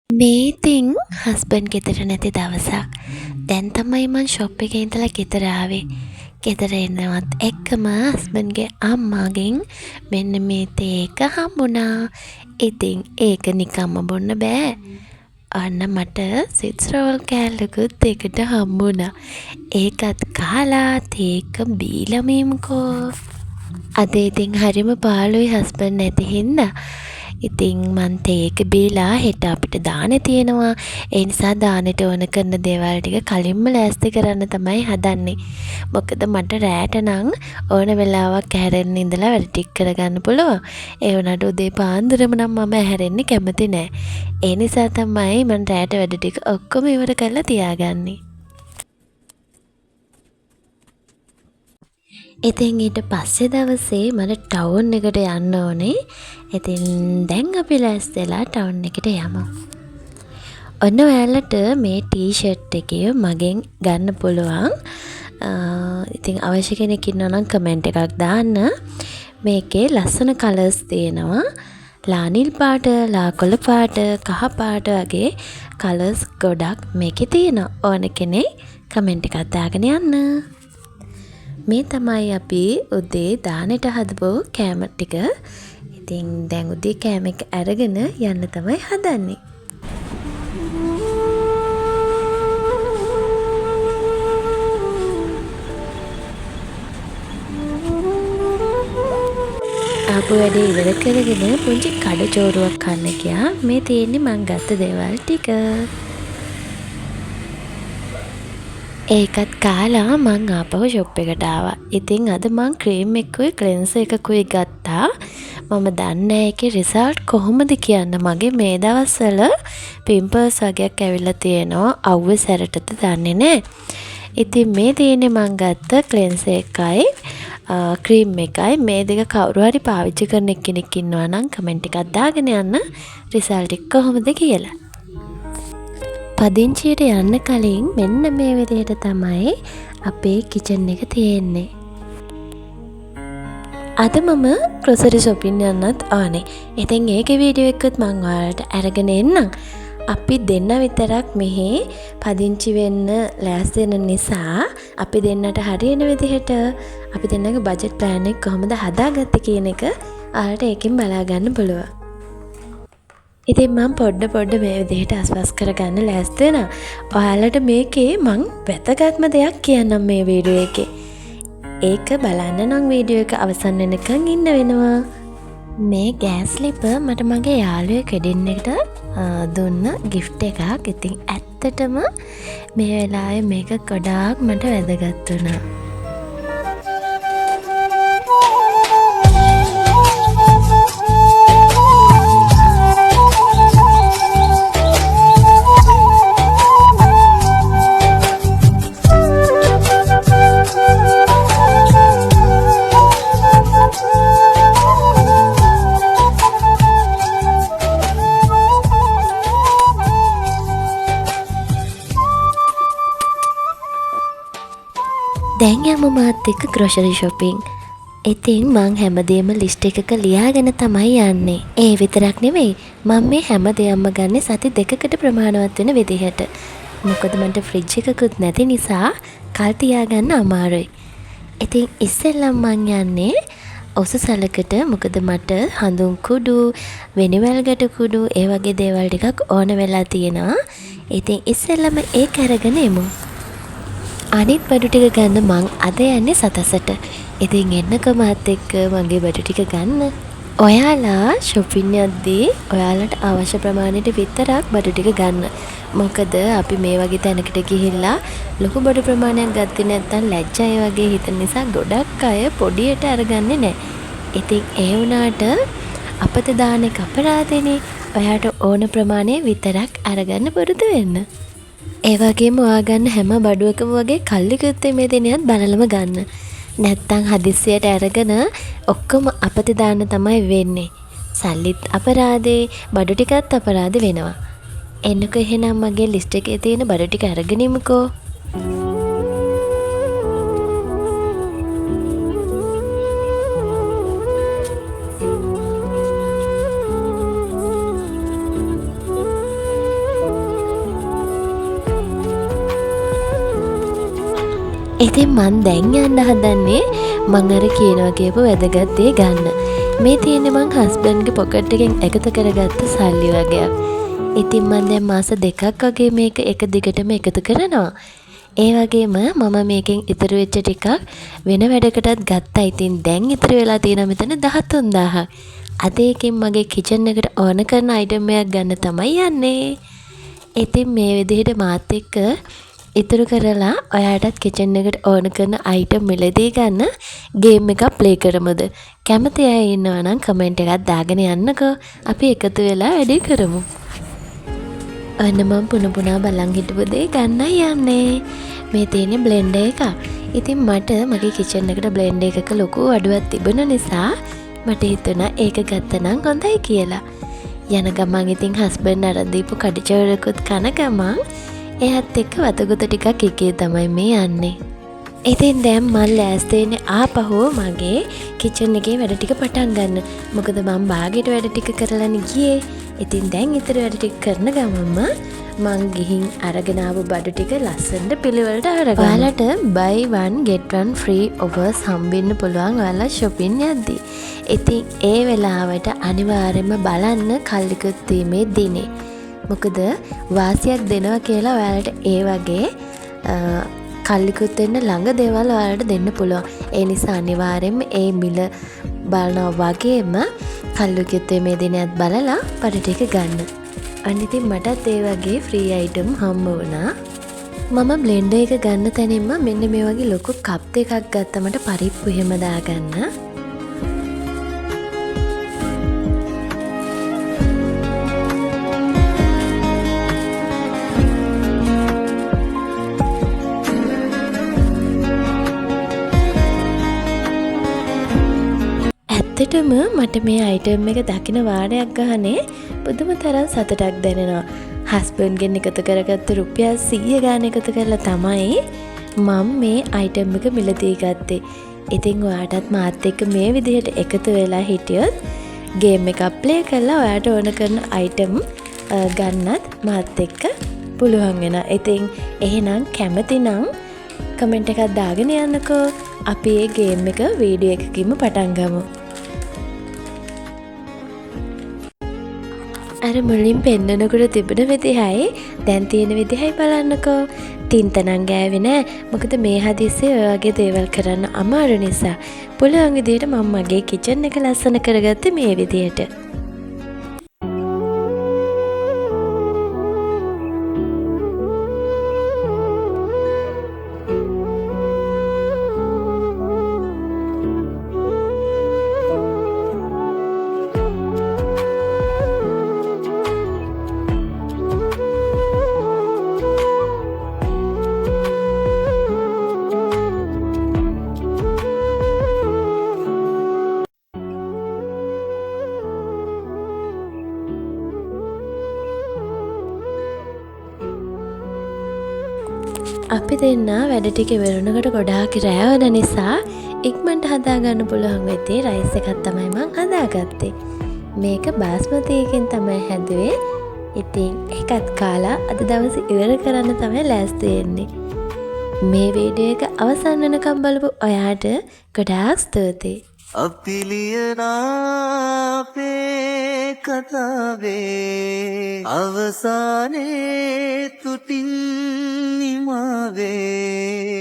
මේ ඉතින් හස්බන්ඩ් ගෙදර නැති දවසක්. දැන් තමයි මං ෂොප් එකේ ඉඳලා ගෙදර ආවේ. ගෙදර එනවත් එක්කම හස්බන්ඩ්ගේ අම්මාගෙන් මෙන්න මේ තේ එක හම්බුණා. ඉතින් ඒක නිකම්ම බොන්න බෑ. අන්න මට සිප්ස් රෝල් කෑල්ලකුත් ඒකට හම්බුණා. ඒකත් කාලා තේ එක බීලම ඉමුකෝ. අද ඉතින් හරිම පාළුයි හස්බන්ඩ් නැති හින්දා. ඉතින් මං තේ එක බීලා හෙට අපිට දානේ තියෙනවා. ඒ නිසා දානෙට ඕන කරන දේවල් ටික කලින්ම ලෑස්ති කරන්න තමයි හදන්නේ. මොකද මට රෑට නම් ඕන වෙලාවක් ඇහැරෙන්න ඉඳලා වැඩ ටික කරගන්න පුළුවන්. ඒ වුණාට උදේ පාන්දරම නම් මම ඇහැරෙන්න කැමති නෑ. ඒ නිසා තමයි මං රෑට වැඩ ටික ඔක්කොම ඉවර කරලා තියාගන්නේ. ඉතින් ඊට පස්සේ දවසේ මට ටවුන් එකට යන්න ඕනේ. ඉතින් දැන් අපි ලෑස්තිලා ටවුන් එකට යමු. ඔන්න ඔයාලට මේ ටී-ෂර්ට් එකේ මගෙන් ගන්න පුළුවන්. ඉතින් අවශ්‍ය කෙනෙක් ඉන්නවා නම් කමෙන්ට් එකක් දාන්න. මේකේ ලස්සන කලර්ස් තියෙනවා. ලා නිල් පාට, ලා කොළ පාට, කහ පාට වගේ කලර්ස් ගොඩක් මේකේ තියෙනවා. ඕන කෙනෙක් කමෙන්ට් එකක් දාගෙන යන්න. මේ තමයි අපි උදේ දානෙට හදපු කෑම ටික. ඉතින් දැන් උදේ කෑම එක අරගෙන යන්න තමයි හදන්නේ. ආපු වැඩේ ඉවර කරගෙන පුංචි කඩ චෝරුවක් කන්න ගියා. මේ තියෙන්නේ මං ගත්ත දේවල් ටික. ඒකත් කාලා මං ආපහු ෂොප් එකට ආවා. ඉතින් අද මං ක්‍රීම් එකකුයි ක්ලෙන්සර් එකකුයි ගත්තා. මම දන්නේ ඒකේ රිසල්ට් කොහොමද කියන්න. මගේ මේ දවස්වල පිම්පල්ස් වගේක් ඇවිල්ලා තියෙනවා. අවුවේ සැරටද දන්නේ නැහැ. ඉතින් මේ තියෙන්නේ මං ගත්ත ක්ලෙන්සර් එකයි ක්‍රීම් එකයි. මේ දෙක කවුරු හරි පාවිච්චි කරන කෙනෙක් ඉන්නවා නම් කමෙන්ට් එකක් දාගෙන යන්න රිසල්ට් එක කොහොමද කියලා. පදිංචියට යන්න කලින් මෙන්න මේ විදිහට තමයි අපේ කිචන් එක තියෙන්නේ. අද මම ග්‍රොසරි shopping යන්නත් ආනේ. ඉතින් ඒකේ වීඩියෝ එකත් මම ඔයාලට අරගෙන එන්නම්. අපි දෙන්න විතරක් මෙහි පදිංචි වෙන්න ලෑස්ති වෙන නිසා අපි දෙන්නට හරියන විදිහට අපි දෙන්නගේ බජට් ප්ලෑන් එක කොහොමද හදාගත්තේ කියන එක ඔයාලට ඒකෙන් බලා ගන්න පුළුවන්. ඉතින් මම පොඩ්ඩ මේ විදිහට අස්වස් කරගන්න ලෑස්ති වෙනවා. ඔයාලට මේකේ මං වැදගත්ම දෙයක් කියන්නම් මේ වීඩියෝ එකේ. ඒක බලන්න නම් වීඩියෝ එක අවසන් වෙනකන් ඉන්න වෙනවා. මේ ගෑස් ලිප මට මගේ යාළුවෙක් වෙඩින් එකට දුන්න ගිෆ්ට් එකක්. ඉතින් ඇත්තටම මේ වෙලාවේ මේක ගොඩාක් මට වැදගත් වුණා. දැන් යමු මාත් එක්ක ග්‍රොසරි shopping. ඉතින් මං හැමදේම ලිස්ට් එකක ලියාගෙන තමයි යන්නේ. ඒ විතරක් නෙවෙයි මම මේ හැමදේම ගන්න සති දෙකකට ප්‍රමාණවත් වෙන විදිහට. මොකද මන්ට ෆ්‍රිජ් එකකුත් නැති නිසා කල් තියාගන්න අමාරුයි. ඉතින් ඉස්සෙල්ලම මං යන්නේ ඔසසලකට. මොකද මට හඳුන් කුඩු, වෙනිවැල් ගැට කුඩු ඒ වගේ දේවල් ටිකක් ඕන වෙලා තියෙනවා. ඉතින් ඉස්සෙල්ලම ඒක අරගෙන එමු. අනිත් බඩු ටික ගන්න මං අද යන්නේ සතසට. ඉතින් එන්නකෝ මාත් එක්ක මගේ බඩු ටික ගන්න. ඔයාලා shopping යද්දී ඔයාලට අවශ්‍ය ප්‍රමාණයට විතරක් බඩු ටික ගන්න. මොකද අපි මේ වගේ තැනකට ගිහිල්ලා ලොකු බඩු ප්‍රමාණයක් ගත්තේ නැත්නම් ලැජ්ජයි වගේ හිතන නිසා ගොඩක් අය පොඩියට අරගන්නේ නැහැ. ඉතින් ඒ වුණාට අපත දාන එක අපරාධෙනේ. ඔයාට ඕන ප්‍රමාණය විතරක් අරගන්න පුරුදු වෙන්න. ඒ වගේම ඔයා ගන්න හැම බඩුවකම වගේ කල්ලි කෘත්‍ය මේ දිනයත් බලලම ගන්න. නැත්තම් හදිස්සියට අරගෙන ඔක්කොම අපතේ දාන්න තමයි වෙන්නේ. සල්ලිත් අපරාධේ, බඩු ටිකත් අපරාධ වෙනවා. එන්නකෝ එහෙනම් මගේ ලිස්ට් එකේ තියෙන බඩු ටික අරගෙන ඉමුකෝ. ඉතින් මං දැන් යන්න හදන්නේ මං අර කියනවා කියපු වැදගත් දේ ගන්න. මේ තියෙන්නේ මං හස්බන්ඩ්ගේ පොකට් එකෙන් එකතු කරගත්ත සල්ලි වගේක්. ඉතින් මං දැන් මාස 2ක් වගේ මේක එක දිගටම එකතු කරනවා. ඒ වගේම මම මේකෙන් ඉතුරු වෙච්ච ටිකක් වෙන වැඩකටත් ගත්තා. ඉතින් දැන් ඉතුරු වෙලා තියෙනවා මෙතන 13000ක්. අද එකෙන් මගේ කිචන් එකට ඕන කරන අයිටම් එකක් ගන්න තමයි යන්නේ. ඉතින් මේ විදිහට මාත් එක්ක ඉතුරු කරලා ඔයාටත් කිචන් එකට ඕන කරන අයිටම් මිලදී ගන්න ගේම් එකක් ප්ලේ කරමුද? කැමති අය ඉන්නවා නම් කමෙන්ට් එකක් දාගෙන යන්නකෝ. අපි එකතු වෙලා වැඩේ කරමු. අන්න මම පුනා බලන් හිටපු දේ ගන්නයි යන්නේ. මේ තියෙන්නේ බ්ලෙන්ඩර් එක. ඉතින් මට මගේ කිචන් එකට බ්ලෙන්ඩර් එකක ලොකු අඩුවක් තිබුණ නිසා මට හිතුණා ඒක ගත්තනම් හොඳයි කියලා. යන ගමන් ඉතින් හස්බන්ඩ් අරන් දීපු කඩිචවරකුත් කන ගමන් එයාත් එක්ක වතගොත ටිකක් එකේ තමයි මේ යන්නේ. ඉතින් දැන් මම ලෑස්ති වෙන්නේ ආපහු මගේ කිචන් එකේ වැඩ ටික පටන් ගන්න. මොකද මම බාගෙට වැඩ ටික කරලානේ ගියේ. ඉතින් දැන් ඊතර වැඩ ටික කරන ගමන්ම මං ගිහින් අරගෙන ආපු බඩු ටික ලස්සනට පිළිවෙලට අරගන්න. ඔයාලට buy one get one free offers හම්බෙන්න පුළුවන් ඔයාලා shopping යද්දී. ඉතින් ඒ වෙලාවට අනිවාර්යයෙන්ම බලන්න කල්ලිකුත් වීමේ දිනේ. මොකද වාසියක් දෙනවා කියලා ඔයාලට ඒ වගේ කල්ලිකුත් වෙන්න ළඟ දේවල් ඔයාලට දෙන්න පුළුවන්. ඒ නිසා අනිවාර්යයෙන්ම ඒ මිල බලනවා වගේම කල්ලිකුත් වීමේ දිනයත් බලලා බඩ ටික ගන්න. අනිතින් මටත් ඒ වගේ ෆ්‍රී අයිටම් හම්බ වුණා. මම බ්ලෙන්ඩර් එක ගන්න තැනින්ම මෙන්න මේ වගේ ලොකු කප් දෙකක් ගත්තා මට පරිප්පු එහෙම දාගන්න. ඇත්තටම මට මේ අයිටම් එක දකින වාරයක් ගහනේ පුදුම තරම් සතුටක් දැනෙනවා. හස්බන්ඩ්ගෙන් එකතු කරගත්ත රුපියල් 100 ගාන එකතු කරලා තමයි මම මේ අයිටම් එක මිලදී ගත්තේ. ඉතින් ඔයාටත් මාත් එක්ක මේ විදිහට එකතු වෙලා හිටියොත් ගේම් එකක් ප්ලේ කරලා ඔයාට ඕන කරන අයිටම් ගන්නත් මාත් එක්ක පුළුවන් වෙනවා. ඉතින් එහෙනම් කැමති නම් කමෙන්ට් එකක් දාගෙන යන්නකෝ. අපි මේ ගේම් එක වීඩියෝ එකකින්ම පටන් ගමු. අර මුලින් පෙන්නනකොට තිබුණ විදිහයි දැන් තියෙන විදිහයි බලන්නකෝ. තින්ත නම් ගෑවේ නෑ. මොකද මේ හදිස්සියේ ඔය වගේ දේවල් කරන්න අමාරු නිසා. පුළුවන් විදිහට මම මගේ කිචන් එක ලස්සන කරගත්තේ මේ විදිහට. අපි දෙන්න වැඩ ටික ඉවරනකොට ගොඩාක් රෑ වෙන නිසා ඉක්මනට හදාගන්න පුළුවන් වෙත්තේ රයිස් එකක් තමයි මං හදාගත්තේ. මේක බාස්මති එකෙන් තමයි හැදුවේ. ඉතින් ඒකත් කාලා අද දවසේ ඉවර කරන්න තමයි ලෑස්ති වෙන්නේ. මේ වීඩියෝ එක අවසන් වෙනකම් බලපු ඔයාට ගොඩාක් ස්තුතියි. අපි ලියනා අපේ කතාවේ අවසානයේ තුටින් නිමාවේ